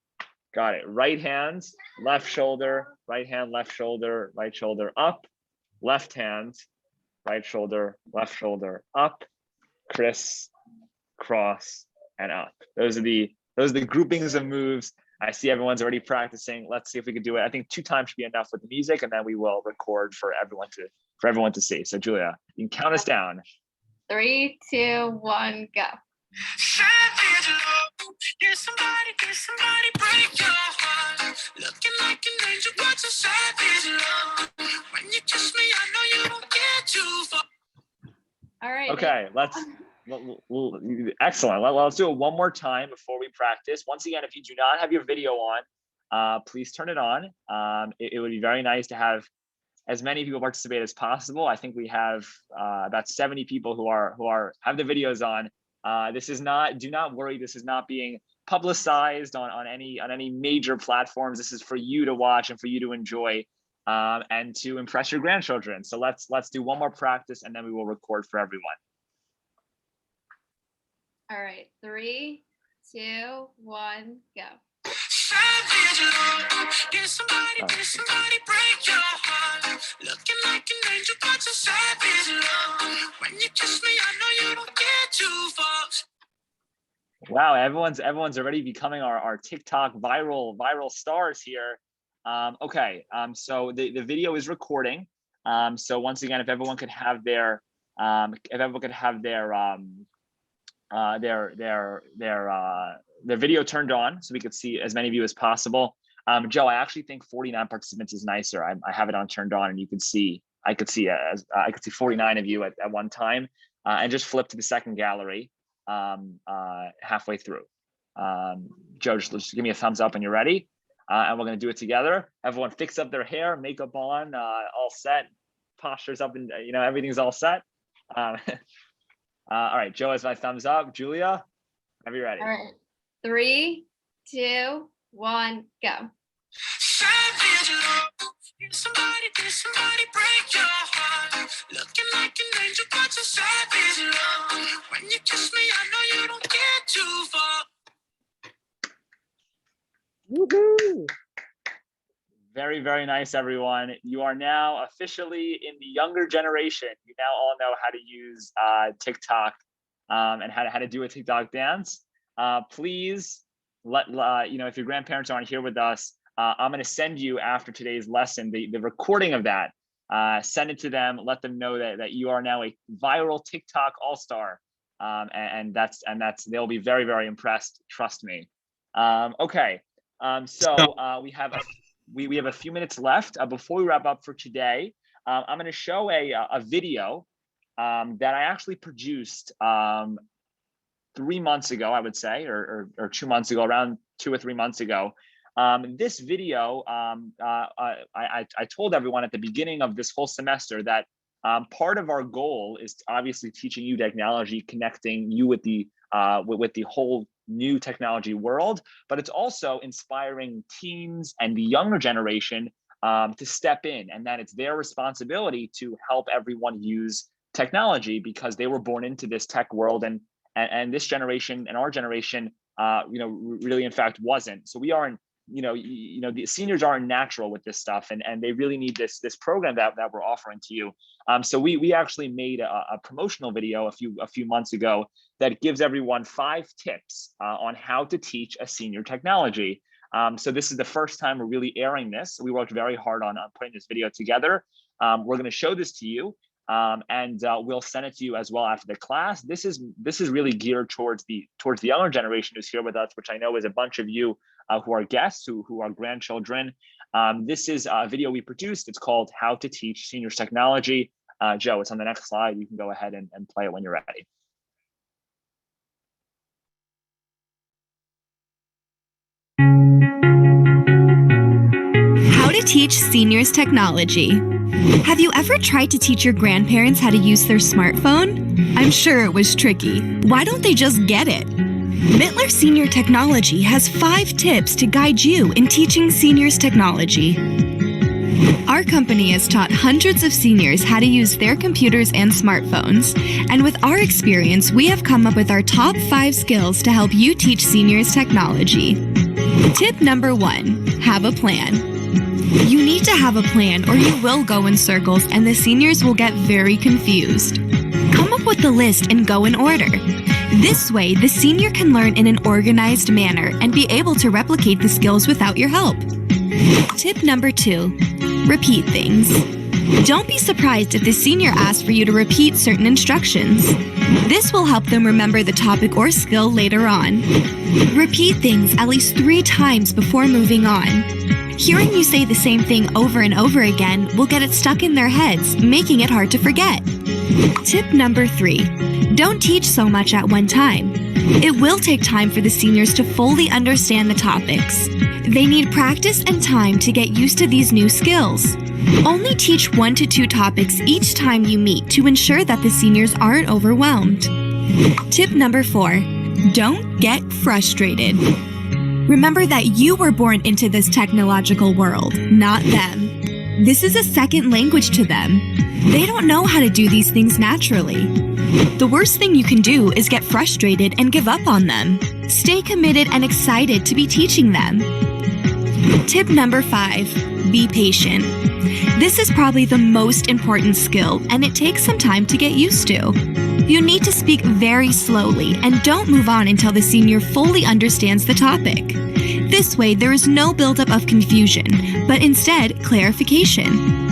Got it. Right hand, left shoulder, right hand, left shoulder, right shoulder up, left hand, right shoulder, left shoulder up, criss, cross, and up. Those are the groupings of moves. I see everyone's already practicing. Let's see if we can do it. I think 2 times should be enough with the music, and then we will record for everyone to see. So Julia, you can count us down. 3, 2, 1, go. Looking like an angel, but so savage love. When you kiss me, I know you don't get too far. All Okay, excellent. Let's do it one more time before we practice. Once again, if you do not have your video on, please turn it on. It would be very nice to have as many people participate as possible. I think we have about 70 people who have the videos on. Do not worry, this is not being publicized on any major platforms. This is for you to watch and for you to enjoy and to impress your grandchildren. So let's do one more practice and then we will record for everyone. All right, 3, 2, 1, go. Did somebody break your heart? Looking like an angel, but so savage love. When you kiss me, I know you don't get too far. Wow, everyone's already becoming our TikTok viral stars here. Okay, so the video is recording. So once again, if everyone could have their video turned on so we could see as many of you as possible. Joe, I actually think 49 participants is nicer. I have it on turned on, and I could see 49 of you at one time, and just flip to the second gallery halfway through. Joe, just give me a thumbs up when you're ready, and we're gonna do it together. Everyone fix up their hair, makeup on, all set, postures up, and everything's all set. All right, Joe has my thumbs up. Julia, are you ready? All right, 3, 2, 1, go. Savage love. Did somebody break your heart? Looking like an angel, but so savage love. When you kiss me, I know you don't get too far. Woohoo! Very, very nice, everyone. You are now officially in the younger generation. You now all know how to use TikTok and how to do a TikTok dance. Please if your grandparents aren't here with us, I'm going to send you after today's lesson the recording of that. Send it to them. Let them know that you are now a viral TikTok all-star, and they'll be very, very impressed. Trust me. Okay. So we have a few minutes left before we wrap up for today. I'm going to show a video that I actually produced 3 months ago, I would say, or 2 months ago, around 2 or 3 months ago. This video, I told everyone at the beginning of this whole semester that part of our goal is obviously teaching you technology, connecting you with the whole new technology world, but it's also inspiring teens and the younger generation to step in, and that it's their responsibility to help everyone use technology because they were born into this tech world, and this generation and our generation, really in fact wasn't. So we aren't, the seniors aren't natural with this stuff, and they really need this program that we're offering to you. So we actually made a promotional video a few months ago that gives everyone 5 tips on how to teach a senior technology. So this is the first time we're really airing this. We worked very hard on putting this video together. We're going to show this to you, and we'll send it to you as well after the class. This is really geared towards the younger generation who's here with us, which I know is a bunch of you who are guests, who are grandchildren. This is a video we produced. It's called How to Teach Seniors Technology. Joe, it's on the next slide. You can go ahead and play it when you're ready. How to teach seniors technology. Have you ever tried to teach your grandparents how to use their smartphone? I'm sure it was tricky. Why don't they just get it? Mittler Senior Technology has 5 tips to guide you in teaching seniors technology. Our company has taught hundreds of seniors how to use their computers and smartphones, and with our experience, we have come up with our top 5 skills to help you teach seniors technology. Tip number 1, have a plan. You need to have a plan or you will go in circles and the seniors will get very confused. Come up with the list and go in order. This way, the senior can learn in an organized manner and be able to replicate the skills without your help. Tip number 2, repeat things. Don't be surprised if the senior asks for you to repeat certain instructions. This will help them remember the topic or skill later on. Repeat things at least 3 times before moving on. Hearing you say the same thing over and over again will get it stuck in their heads, making it hard to forget. Tip number 3, don't teach so much at one time. It will take time for the seniors to fully understand the topics. They need practice and time to get used to these new skills. Only teach 1 to 2 topics each time you meet to ensure that the seniors aren't overwhelmed. Tip number 4, don't get frustrated. Remember that you were born into this technological world, not them. This is a second language to them. They don't know how to do these things naturally. The worst thing you can do is get frustrated and give up on them. Stay committed and excited to be teaching them. Tip number 5, be patient. This is probably the most important skill, and it takes some time to get used to. You need to speak very slowly and don't move on until the senior fully understands the topic. This way, there is no buildup of confusion, but instead clarification.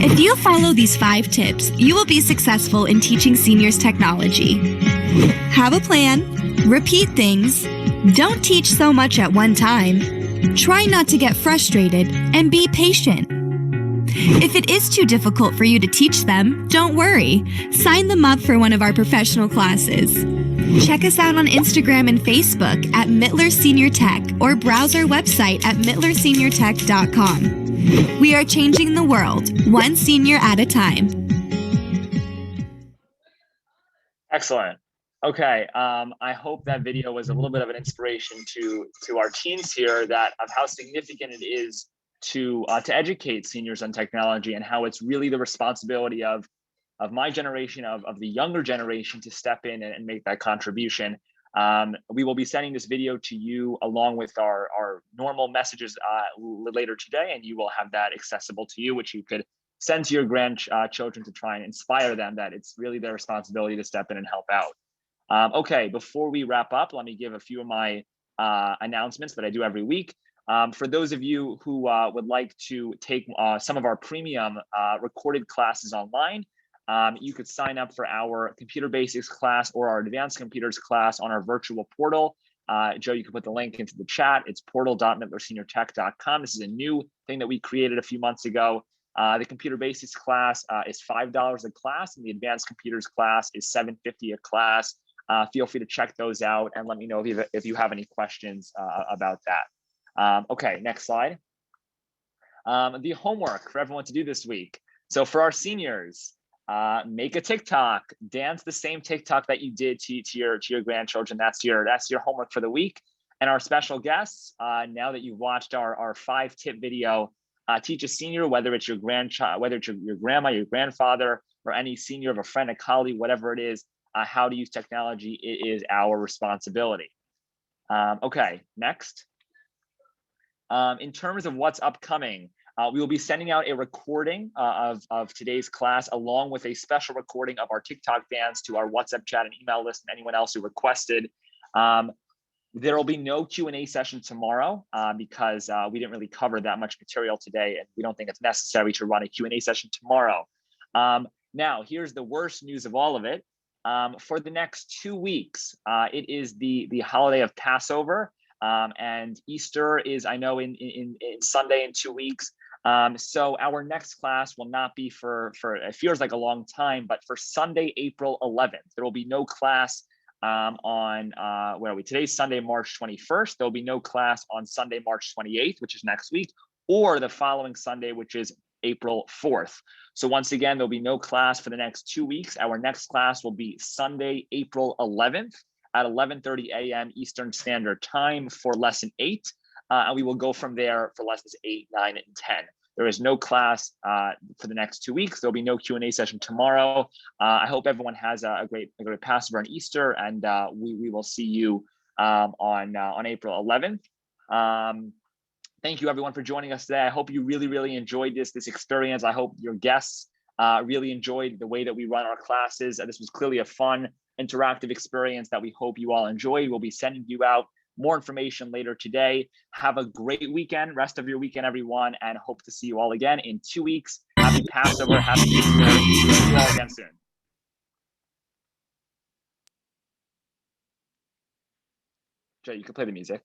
If you follow these 5 tips, you will be successful in teaching seniors technology. Have a plan, repeat things, don't teach so much at one time, try not to get frustrated, and be patient. If it is too difficult for you to teach them, don't worry. Sign them up for one of our professional classes. Check us out on Instagram and Facebook at Mittler Senior Tech or browse our website at mittlerseniortech.com. We are changing the world, one senior at a time. Excellent. Okay, I hope that video was a little bit of an inspiration to our teens here, that of how significant it is to educate seniors on technology, and how it's really the responsibility of my generation, of the younger generation, to step in and make that contribution. We will be sending this video to you along with our normal messages later today, and you will have that accessible to you, which you could send to your grandchildren to try and inspire them that it's really their responsibility to step in and help out. Okay, before we wrap up, let me give a few of my announcements that I do every week. For those of you who would like to take some of our premium recorded classes online, you could sign up for our computer basics class or our advanced computers class on our virtual portal. Joe, you can put the link into the chat. It's portal.mittlerseniortech.com. This is a new thing that we created a few months ago. The computer basics class is $5 a class, and the advanced computers class is $7.50 a class. Feel free to check those out and let me know if you have any questions about that. Okay, next slide. The homework for everyone to do this week. So for our seniors, make a TikTok, dance the same TikTok that you did to your grandchildren. That's your homework for the week. And our special guests, now that you've watched our 5-tip video, teach a senior, whether it's your grandchild, whether it's your grandma, your grandfather, or any senior of a friend, a colleague, whatever it is, how to use technology. It is our responsibility. Okay, next. In terms of what's upcoming, we will be sending out a recording of today's class, along with a special recording of our TikTok dance to our WhatsApp chat and email list, and anyone else who requested. There will be no Q&A session tomorrow because we didn't really cover that much material today, and we don't think it's necessary to run a Q&A session tomorrow. Now, here's the worst news of all of it. For the next 2 weeks, it is the holiday of Passover, and Easter is, I know, in Sunday in 2 weeks. So our next class will not be for it feels like a long time, but for Sunday, April 11th. There will be no class on where are we? Today's Sunday, March 21st. There'll be no class on Sunday, March 28th, which is next week, or the following Sunday, which is April 4th. So once again, there'll be no class for the next 2 weeks. Our next class will be Sunday, April 11th at 11:30 a.m. Eastern Standard Time for lesson 8. And we will go from there for lessons 8, 9, and 10. There is no class for the next 2 weeks. There'll be no Q&A session tomorrow. I hope everyone has a great Passover and Easter, and we will see you on April 11th. Thank you everyone for joining us today. I hope you really enjoyed this experience. I hope your guests really enjoyed the way that we run our classes. This was clearly a fun, interactive experience that we hope you all enjoyed. We'll be sending you out more information later today. Have a great weekend, rest of your weekend, everyone, and hope to see you all again in 2 weeks. Happy Passover, happy Easter. See you all again soon. Jay, you can play the music.